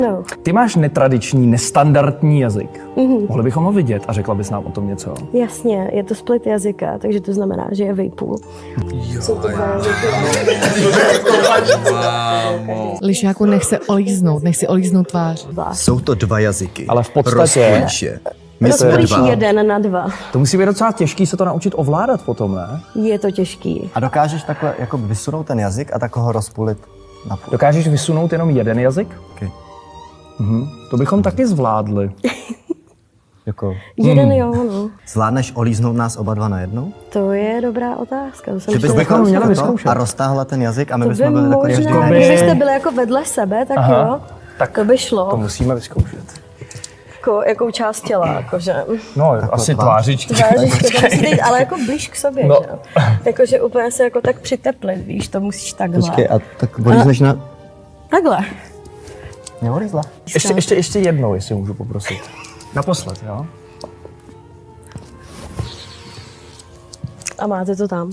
No. Ty máš netradiční, nestandardní jazyk. Mohli bychom ho vidět a řekla bys nám o tom něco? Jasně, je to split jazyka, takže to znamená, že je vejpůl. Jsou to dva jazyky. Lišáku, nech si olíznout tvář. Jsou to dva jazyky. Ale v podstatě- Rozpolíš je. My jsme Rozpolíš dva. 1 na 2. To musí být docela těžký se to naučit ovládat potom, ne? Je to těžký. A dokážeš takhle jako vysunout ten jazyk a tak ho rozpůlit na půl. Dokážeš vysunout jenom jeden jazyk? Okay. To bychom taky zvládli. Jako, Jeden jo, no. zvládneš olíznout nás oba dva najednou? To je dobrá otázka. To jsem Že bys ještě bychom nechal měli to vyzkoušet. a roztáhla ten jazyk a my To by bychom byli takový možná, každý kdybyste byli jako vedle sebe, tak Aha. jo. Tak To by šlo. to musíme vyzkoušet. Jakou část těla, jakože. No, asi tvářičky. Tvářičky, to musí jít, ale jako blíž k sobě, No. že jo. Jakože úplně se jako tak přiteplit, víš, to musíš takhle. Počkej, a tak olízneš na... Takhle. Neolízla? Ještě jednou, jestli můžu poprosit. Naposled, jo? A máte to tam.